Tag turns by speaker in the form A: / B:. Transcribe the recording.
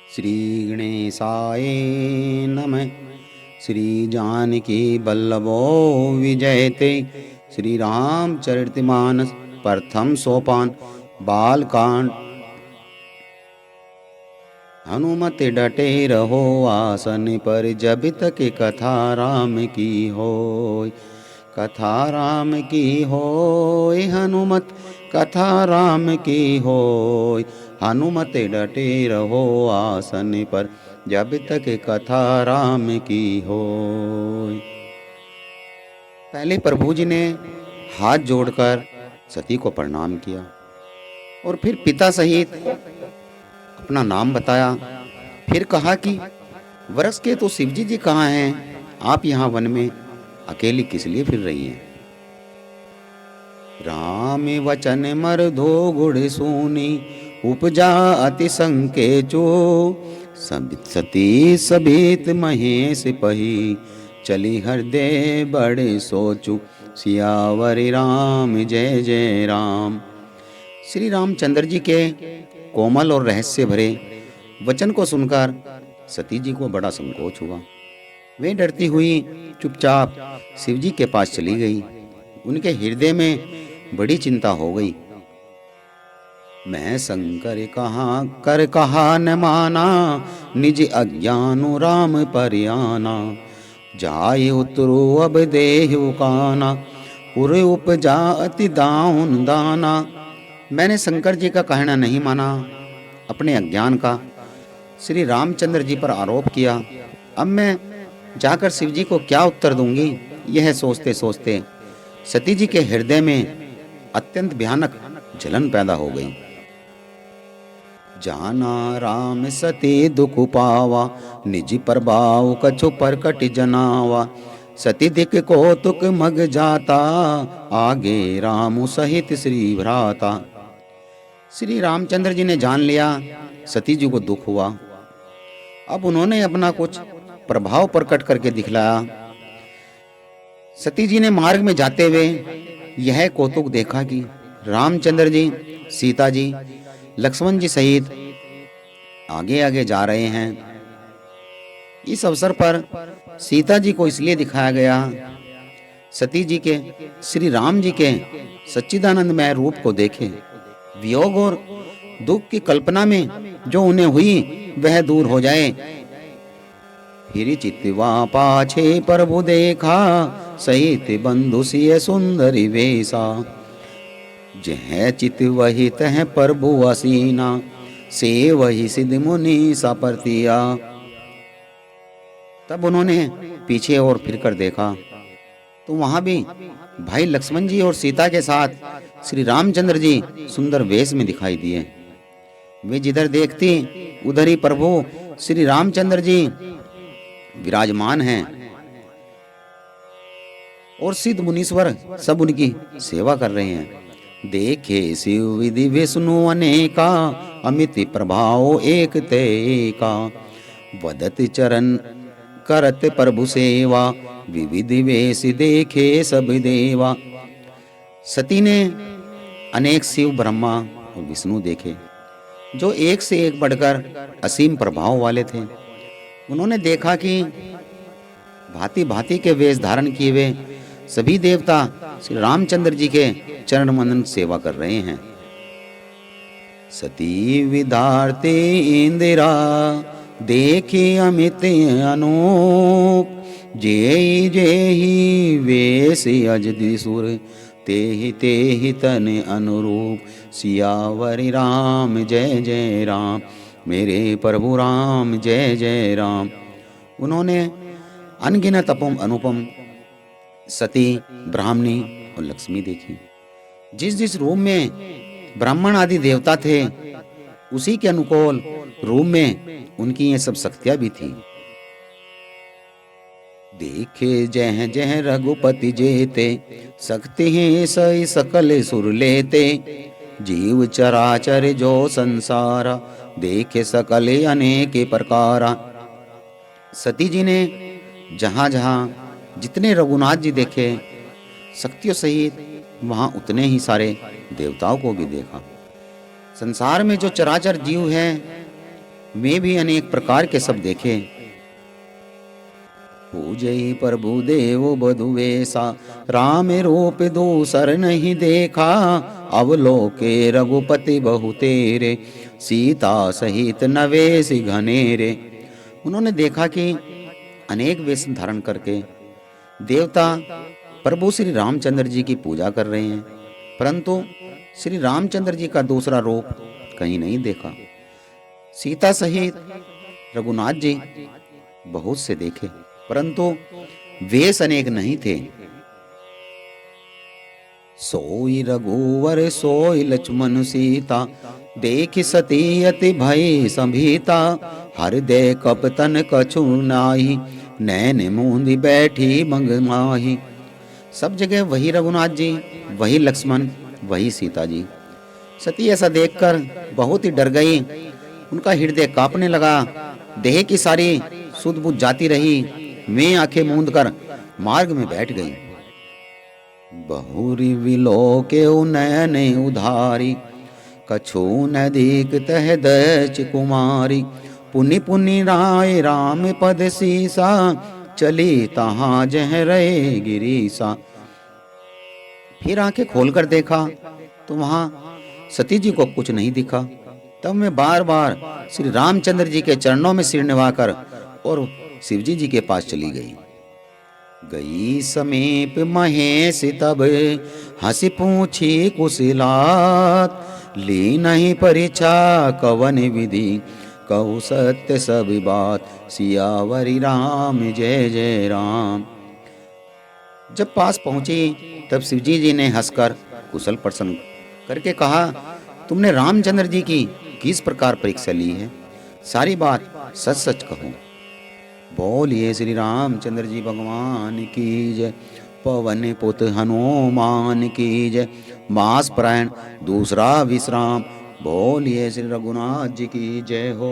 A: श्री गणेशाय नमः। श्री जानकी वल्लभो विजयते। श्री रामचरितमानस प्रथम सोपान बालकांड। हनुमत डटे रहो आसन पर, जब तक कथा राम की होय। कथा राम की होय हनुमत, कथा राम की होय। हनुमत डटे रहो आसन पर, जब तक कथा राम की होय। पहले प्रभु जी ने हाथ जोड़कर सती को प्रणाम किया और फिर पिता सहित अपना नाम बताया। फिर कहा कि वरस के तो शिवजी जी कहाँ हैं? आप यहाँ वन में अकेली किस लिए फिर रही हैं? राम वचन मरधो गुण सुनी, उपजा अति संकेचो। सती सबित महेश पही, चली हृदय बड़े सोचु। सियावरि राम जय जय राम। श्री रामचंद्र जी के कोमल और रहस्य भरे वचन को सुनकर सती जी को बड़ा संकोच हुआ। वे डरती हुई चुपचाप शिवजी के पास चली गई। उनके हृदय में बड़ी चिंता हो गई। मैं शंकर कहाँ कर कहा न माना, निज अज्ञानु राम परियाना। जाय उतरो अब देहु काना, उर उपजा अति दाउन दाना। मैंने शंकर जी का कहना नहीं माना, अपने अज्ञान का श्री रामचंद्र जी पर आरोप किया। अब मैं जाकर शिव जी को क्या उत्तर दूंगी? यह सोचते सोचते सती जी के हृदय में अत्यंत भयानक जलन पैदा हो गई। जाना राम सती दुख पावा, निज प्रभाव कछु परकट जनावा। सती दिक कौतुक मग जाता, आगे राम सहित श्री भ्राता। श्री रामचंद्र जी ने जान लिया सती जी को दुख हुआ। अब उन्होंने अपना कुछ प्रभाव प्रकट करके दिखलाया। सती जी ने मार्ग में जाते हुए यह कौतुक देखा कि रामचंद्र जी, सीता जी, लक्ष्मण जी सहित आगे आगे जा रहे हैं। इस अवसर पर सीता जी को इसलिए दिखाया गया सती जी के श्री राम जी के सच्चिदानंदमय रूप को देखे। वियोग और दुख की कल्पना में जो उन्हें हुई वह दूर हो जाए। फिर चितवा पाछे प्रभु देखा, सहित बंधु सिय सुंदरी वेशा। जह चित वही तह प्रभु असीना, से वही सिद्ध मुनि सपर्तिया। तब उन्होंने पीछे और फिरकर देखा तो वहां भी भाई लक्ष्मण जी और सीता के साथ श्री रामचंद्र जी सुंदर वेश में दिखाई दिए। वे जिधर देखती उधर ही प्रभु श्री रामचंद्र जी विराजमान हैं और सिद्ध मुनीश्वर सब उनकी सेवा कर रहे हैं। देखे शिव विधि विष्णु अनेका, अमित प्रभाव एक ते एका। वदत चरण करत प्रभु सेवा, विविध वेश देखे सब देवा। सती ने अनेक शिव ब्रह्मा और विष्णु देखे जो एक से एक बढ़कर असीम प्रभाव वाले थे। उन्होंने देखा कि भांति भांति के वेश धारण किए हुए सभी देवता श्री रामचंद्र जी के चरण मंदन सेवा कर रहे हैं। सती विदारते इंदिरा, देखे अमित अनूप। जेहि जेहि वेश अजदि सुर, तेहि तेहि तन अनुरूप। सियावरि राम जय जय राम, मेरे प्रभु राम जय जय राम। उन्होंने अनगिनत अनुपम सती, ब्राह्मणी और लक्ष्मी देखी। जिस जिस रूप में ब्राह्मण आदि देवता थे उसी के अनुकूल रूप में उनकी ये सब शक्तियां भी थी। देखे जह जह रघुपति जेते, शक्ति हैं सही सकल सुर लेते। जीव चराचर जो संसार, देखे सकल अनेक प्रकारा। सती जी ने जहाँ जहाँ जितने रघुनाथ जी देखे शक्तियों सहित, वहाँ उतने ही सारे देवताओं को भी देखा। संसार में जो चराचर जीव हैं वे भी अनेक प्रकार के सब देखे। पूजई प्रभु देव बधु वेसा, राम रूप दूसर नहीं देखा। अवलोके रघुपति बहु तेरे, सीता सहित नवेश घनेरे। उन्होंने देखा कि अनेक वेश धारण करके देवता प्रभु श्री रामचंद्र जी की पूजा कर रहे हैं, परंतु श्री रामचंद्र जी का दूसरा रूप कहीं नहीं देखा। सीता सहित रघुनाथ जी बहुत से देखे, परंतु वेश अनेक नहीं थे। सोई रघुवर सोई लक्ष्मण सीता, देख सती अति भय संभीता। हृदय कपतन कछु नाहि, नैन मूंदी बैठी मंग माही। सब जगह वही रघुनाथ जी, वही लक्ष्मण, वही सीता जी। सती ऐसा देखकर बहुत ही डर गई, उनका हृदय कांपने लगा, देह की सारी सुध बुझ जाती रही। वे आंखें मूंद कर मार्ग में बैठ गई। बहुरी विलोके नयन उधारी, कछु न दीखतह दच कुमारी। पुनि पुनि राय राम पद सीसा, चली तहाँ जह रहे गिरीसा। फिर आंखें खोलकर देखा तो वहां सती जी को कुछ नहीं दिखा। तब मैं बार बार श्री रामचंद्र जी के चरणों में सिर निवाकर और शिवजी जी के पास चली गई। गई समीप महेश तब, हंसी पूछी कुशलात। ली नहीं परीक्षा कवन विधि, कहु सत्य सब बात। सियावरी राम जय जय राम। जब पास पहुंची तब शिवजी जी ने हंसकर कुशल प्रश्न करके कहा, तुमने रामचंद्र जी की किस प्रकार परीक्षा ली है? सारी बात सच सच कहो। बोलिए श्री रामचंद्र जी भगवान की जय। पवन पुत हनुमान की जय। मास प्राण दूसरा विश्राम। बोलिए श्री रघुनाथ जी की जय हो।